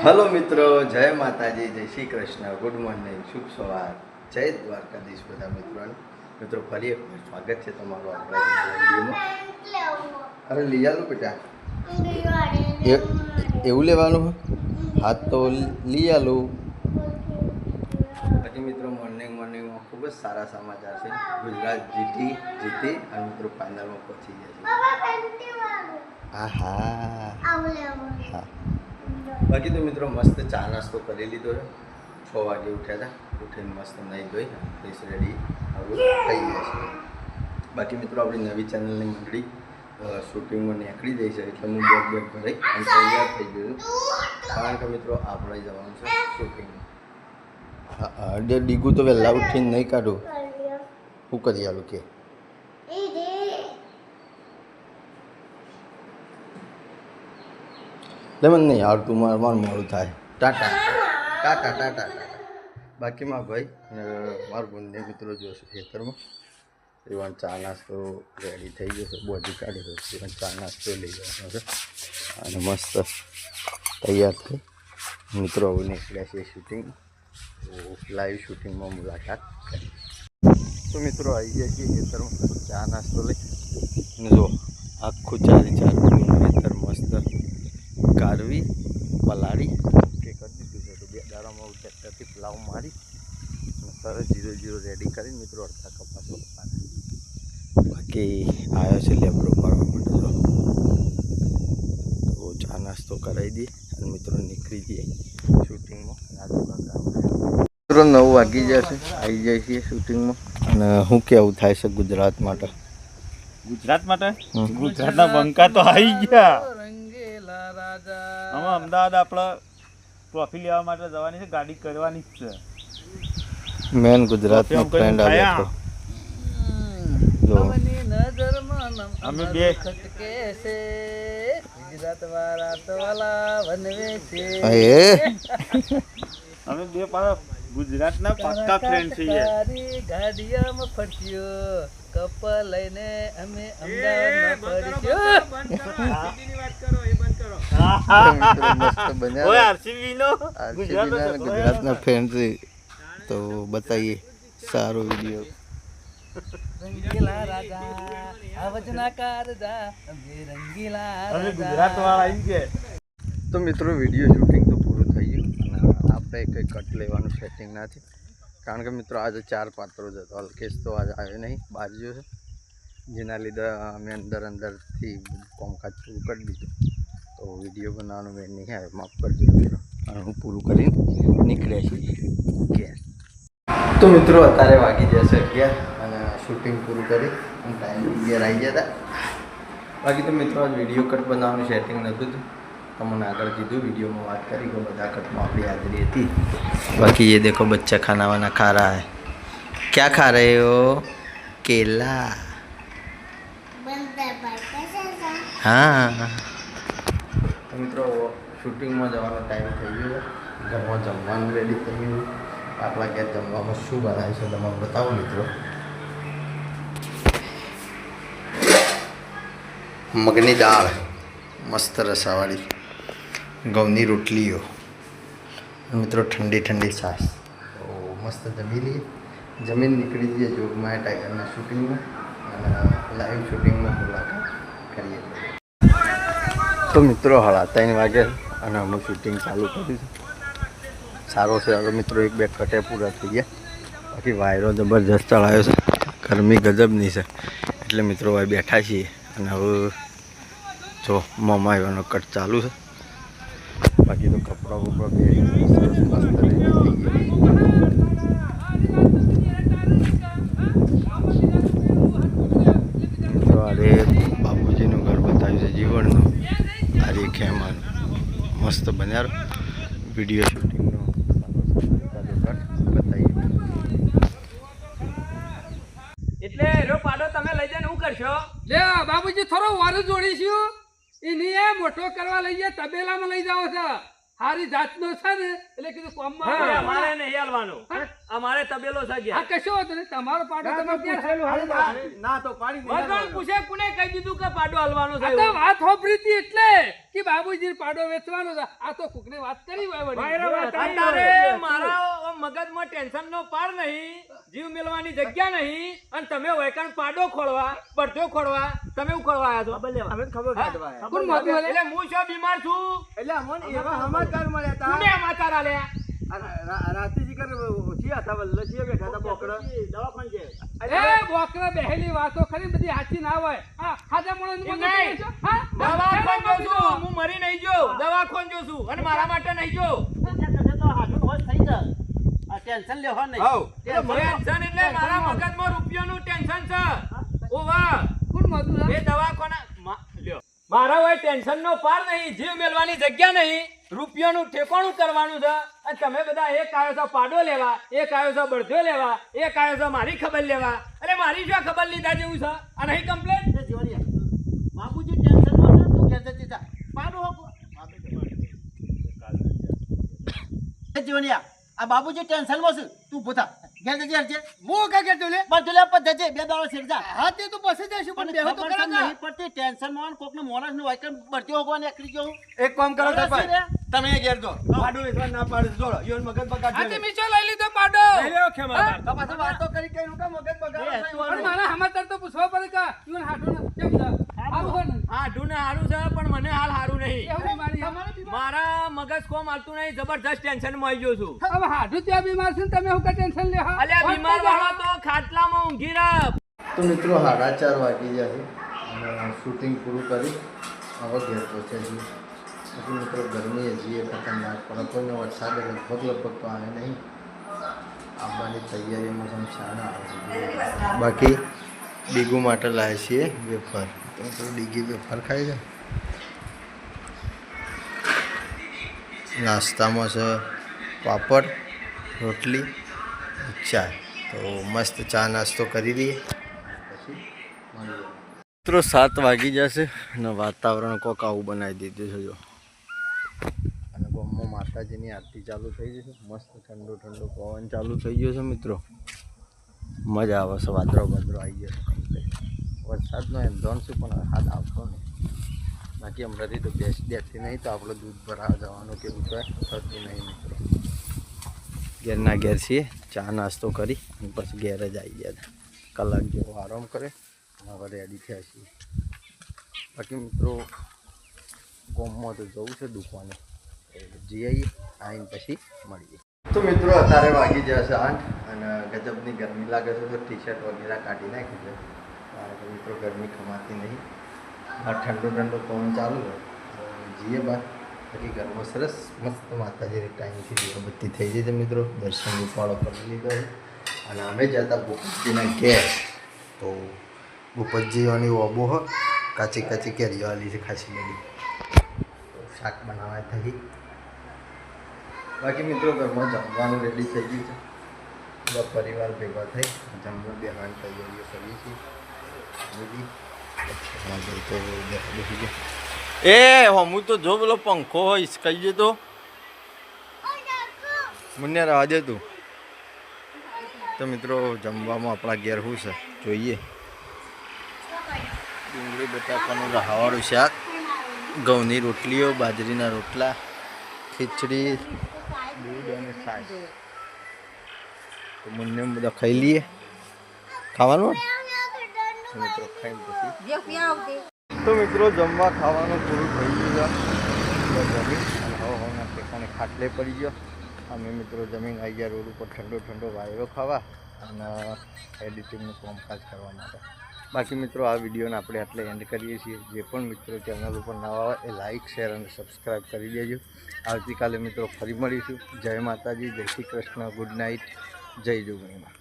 Hello मित्रों, जय माताजी, जय श्री कृष्ण, गुड मॉर्निंग, शुभ सवार, जय द्वारकाधीश बधा मित्रों फरी एक स्वागत है तमारो आपणा विडियोमां। अरे लई आलो बेटा, એવું લેવાનું હાથ તો લઈ આલો। પછી મિત્રો મોર્નિંગમાં ખૂબ જ સારા સમાચાર છે। ગુજરાત જીતી અને મિત્રો ફાઇનલમાં પહોંચી ગયા છે। હા बाकी तो मित्रों मस्त चा नास्तो कर लीधो है। 6 वागे उठ्या था, उठीने मस्त नहीं धोई फ्रेश रेडी थी गया। बाकी मित्रों अपनी नवी चैनल की मंडली शूटिंग में निकली गई है એટલે હું બેગ ભરાઈ અને તૈયાર થઈ ગયો છું। કારણ કે મિત્રો આપણે જવાનું છે શૂટિંગ। અડે ડીગુ તો વહેલા ઉઠીને નહીં કાઢું, શું કરી આલું કે लेमन नहीं यार तुम मार मोड़ू था। टाटा टाटा टाटा टाटा। बाकी में भाई मार बंदे मित्रों जो खेतर में इवन चा नास्तो रेडी थी गयो बॉडी काढ़ी दो इवन चा नास्तो लई जाए मस्त तैयार थी मित्रों अब निकल्या छे शूटिंग लाइव शूटिंग में मुलाकात करी। तो मित्रों आई गया छे खेतर में चा नास्तो लई जो आखू 4 खेतर मस्त काढ़वी पलाड़ी के कर दी है। तो 2 दाड़ा में ट्रेक्टर थी प्लाव मारी सरस 0-0 रेडी कर मित्रों अड़ता कपास बाकी आयो से लेबरो मारवा माटे जो तो चा नास्तो कराई दी और मित्रों निकली जाए शूटिंग में। मित्रों 9 वागी जैसे आई जाए शूटिंग में અને હું કેવું થાય છે ગુજરાત માટે ગુજરાતના બંકા તો આવી ગયા। અમે અમદાવાદ આપણે ટ્રોફી લેવા માટે જવાની છે, ગાડી કરવાની જ છે। મેન ગુજરાતનો ફ્રેન્ડ આવ્યો જો અમે બે ખટકે છે ગુજરાત વાળા તો વાલા વનવે છે અમે બે પાછા ગુજરાતના પાક્કા ફ્રેન્ડ છીએ। ગાડીયામાં ફરસ્યો કપલ લઈને અમે અમદાવાદમાં ફરસ્યો। આરસીબીની વાત કરો એ બંધ કરો। મસ્ત બન્યા ઓય આરસીબી નો ગુજરાતના ફ્રેન્ડ છે તો बताइए સારો વિડિયો। રંગીલા રાજા આવજના કારજા અમે રંગીલા રાજા ગુજરાત વાળા આવી ગયા। તો મિત્રો વિડિયો શૂટિંગ તો પૂરું થઈ ગયું અને આપણે કંઈ કટ લેવાનું સેટિંગ નથી કારણ કે મિત્રો આજે 4 પાત્રો જ હતો। અલ્કેશ તો આજે આવ્યો નહીં, બહાર ગયો છે જેના લીધે અમે અંદરથી કામકાજ પૂરું કરી દીધું તો વિડીયો બનાવવાનો મેં નહીં આવ્યો, માફ કરજો મિત્રો। અને હું પૂરું કરીને નીકળ્યા છીએ ઘેર। તો મિત્રો અત્યારે વાગી જશે 11 અને શૂટિંગ પૂરું કરી અને ટાઈમ 11 આવી ગયા હતા। બાકી તો મિત્રો આજ વિડીયો કટ બનાવવાનું સેટિંગ નહોતું તમને आगे कीधु वीडियो में बात करी को बदा कट में अपनी हाजरी थी। बाकी ये देखो बच्चा खाना वाना खा रहा है। क्या खा रहे हो? केला। हाँ तो मित्रों शूटिंग में जवानो टाइम थी गयो, घर में जमवानुं रेडी थी गयुं। आपणा घरे जमवामां शुं बनाव्युं छे तमने बतावुं मित्रों। मगनी दाळ मस्त रसावाड़ी, घऊनी रोटलीओ, मित्रों ठंडी ठंडी छाश तो मस्त जमी लीए। जमीन निकली जाए जोगमाया टाइगर शूटिंग में लाइव शूटिंग में मुलाकात करिए। तो मित्रों 3:30 वागे अने अमे शूटिंग चालू करी सारो से। हवे मित्रों 1-2 कटे पूरा थी गया। बाकी वायरो जबरदस्त चलाव्यो छे, गर्मी गजबनी छे एटले मित्रों भाई बैठा छीए अने हवे जो मम्मा एवनो कट चालू है। बाकी तो कपड़ा वपड़ा पहरी मस्त तो अरे बापूजी घर बताव्યું છે જીવનનું आरे खेमान मस्त बन्या वीडियो शूटिंग बताइए। એટલે રો પાડો તમે લઈ જઈને હું કરશો? લે બાબુજી થોડો વારો જોડીશું એની મોટો કરવા લઈએ તબેલામાં લઈ જાવ છો હારી જાતનો છે ને એટલે કીધું કોમમાં એ અમારે નહીં હાલવાનું. અમારે તબેલો છે આ ઘેર. કશો હતો ને તમારો પાડો તમે ક્યાં ના તો પાણી વગર પૂછે કોને કહી દીધું કે પાડો હાલવાનો છે આ તો એવું? વાત હોભરી હતી એટલે કે બાબુજી પાડો વેચવાનો છે આ તો કોકને વાત કરી હોય વળી. અત્યારે મારા મગજમાં ટેન્શન નો પાર નહીં, જીવ મેળવાની જગ્યા નહીં, અને તમે વૈકણ પાડો ખોળવા, પડધો ખોળવા, તમે શું ખોળવા આવ્યા છો? ખબર કાઢવા કોણ મોતું હલે? એટલે હું શું બીમાર છું? એટલે અમને એવા સમાચાર મળ્યા હતા કોને સમાચાર આલ્યા? રાતીજી કર ઓછી હતા વલ્લજીએ બેઠા હતા બોકડા દવાખાને છે એ બોકરા બેહેલી વાતો ખરી બધી સાચી ના હોય. હા ખાધા મોણો એમ નહીં. દવાખાન જો છું, હું મરી નહીં જો, દવાખાન જો છું, અને મારા માટે નહીં જો. ટેન્શન લેવા નહીં ટેન્શન એટલે મારા મગજમાં રૂપિયાનું ટેન્શન છે. ઓવા કોણ મોતું એ દવાખાના લ્યો. મારા હોય ટેન્શન નો પાર નહીં, જીવ મેળવાની જગ્યા નહીં, રૂપિયાનું ઠેકાણું કરવાનું છે, અને તમે બધા એક આવ્યો છો પાડો લેવા, એક આવ્યો છો બળધો લેવા, એક આવ્યો છો મારી ખબર લેવા. અરે મારી શું ખબર લીધા જેવું છે? આ નહીં કમ્પ્લેન? બાબુજી ટેન્શન માં તું કહેતા હતા પાડો જીવનિયા આ બાબુજી ટેન્શન માં છે તું પોતા ઘેર જજે હરજે હું કા કે લે બધું લે પર જજે બે દાડો છેડજા હા તે તું પછી જઈશું પણ બેહો તો કરે નહીં પડતી ટેન્શન માં કોક નો મોરસ નો વાયકન બરતી હોગવાને એકલી ગયો એક કામ કરો તમે ઘેર જો પાડો વેચવા ના પાડે જોડો યોન મગજ બગાડ હા તે મીચો લઈ લીધો પાડો. તો પાછો વાતો કરી કઈ નું કા મગજ બગાડ પણ મારા સમાચાર તો પૂછવા પડે કે ઈવન હાટો ને કેમ છે આવું હોય ને હા ઢૂને હારું છે, પણ મને હાલ હારું નહીં. એવું મારી મારા મગજ કોમ હાલતું નહીં, જબરજસ્ત ટેન્શન માં આવી ગયો છું. હવે હાટું ત્યાં બીમાર છે ને તમે હું કા ટેન્શન લે હા અલ્યા બીમાર વાળા તો ખાટલામાં ઊંઘી રહ્યા. તો મિત્રો 4:30 વાગી જશે અને શૂટિંગ પૂરું કરી હવે ઘેર પહોંચ્યા છીએ. પછી મિત્રો ગરમી હજી ખતરનાક પણ કોઈને વરસાદ લગભગ તો આવે નહીં. આવવાની તૈયારીમાં some શાણા આવે છે. બાકી ડીગુ માટે લાવ્યા છીએ વેફર. તો મિત્રો ડીગી વેફર ખાય છે. નાસ્તામાં છે પાપડ, રોટલી, ચા. તો મસ્ત ચા નાસ્તો કરી દઈએ પછી મળીએ. મિત્રો 7 વાગી જશે અને વાતાવરણ કોક આવું બનાવી દીધું છે જો. અને ગામમાં માતાજીની આરતી ચાલુ થઈ જશે. મસ્ત ઠંડો ઠંડો પવન ચાલુ થઈ ગયો છે મિત્રો. મજા આવે છે. વાદળો આવી ગયો છે કમ્પ્લીટ. વરસાદનો એંધોન છે પણ હાથ આવતો નહીં. બાકી હમણાંથી તો બેસી નહીં તો આપણે દૂધ ભરાવા જવાનું કેવું તો થતું નહીં મિત્રો. ઘેરના ઘેર છીએ. ચા નાસ્તો કરી અને પછી ઘેર જ આવી ગયા હતા. કલાક જેવો આરામ કરે અને હવે રેડી થયા છીએ. બાકી મિત્રો ગામમાં તો જવું છે દુકાને, જઈ આવીને પછી મળીએ. તો મિત્રો અત્યારે વાગી જશે 8 અને ગજબની ગરમી લાગે છે તો ટી શર્ટ વગેરે કાઢી નાખી છે. કારણ કે મિત્રો ગરમી ખમાતી નહીં. આ ઠંડો પવન ચાલુ છે. જઈએ બહાર. બાકી ઘરમાં સરસ મસ્ત માતાજીની ટાઈમથી દીવાબત્તી થઈ જાય છે મિત્રો. દર્શન રૂપાળો કરી લીધો છે અને અમે જતા ભૂપતજીના ઘેર. તો ભૂપતજીઓની ઓબો હો કાચી કાચી કેરીઓ આલી છે ખાસી બધી. તો શાક બનાવવા થઈ. બાકી મિત્રો ઘરમાં જમવાનું રેડી થઈ ગયું છે. બધા પરિવાર ભેગા થઈ જમવા બેહાન તૈયારીઓ કરીએ છીએ. એ હું તો જો પેલો પંખો હોઈશ કહીએ તો મને રવા દે તું. તો મિત્રો જમવામાં આપણા ઘેર શું છે જોઈએ. ડુંગળી બટાકાનું રહાવાળું શાક, ઘઉંની રોટલીઓ, બાજરીના રોટલા, ખીચડી, દૂધ અને છાશ. તો મુન્ને બધા ખાઈ લઈએ. ખાવાનું મિત્રો ખાઈને પછી તો મિત્રો જમવા ખાવાનું પૂરું થઈ ગયું છે. જમીન અને હવાના ઠેકાણે ખાટલે પડી ગયો. અમે મિત્રો જમીન આવી ગયા રોડ ઉપર ઠંડો વાયરો ખાવા અને એડિટિંગનું કામકાજ કરવા માટે. બાકી મિત્રો આ વિડીયોને આપણે આટલે એન્ડ કરીએ છીએ. જે પણ મિત્રો ચેનલ ઉપર નવા આવે એ લાઇક, શેર અને સબસ્ક્રાઈબ કરી દેજો. આવતીકાલે મિત્રો ફરી મળીશું. જય માતાજી, જય શ્રી કૃષ્ણ, ગુડ નાઇટ, જય જોગણીમાં.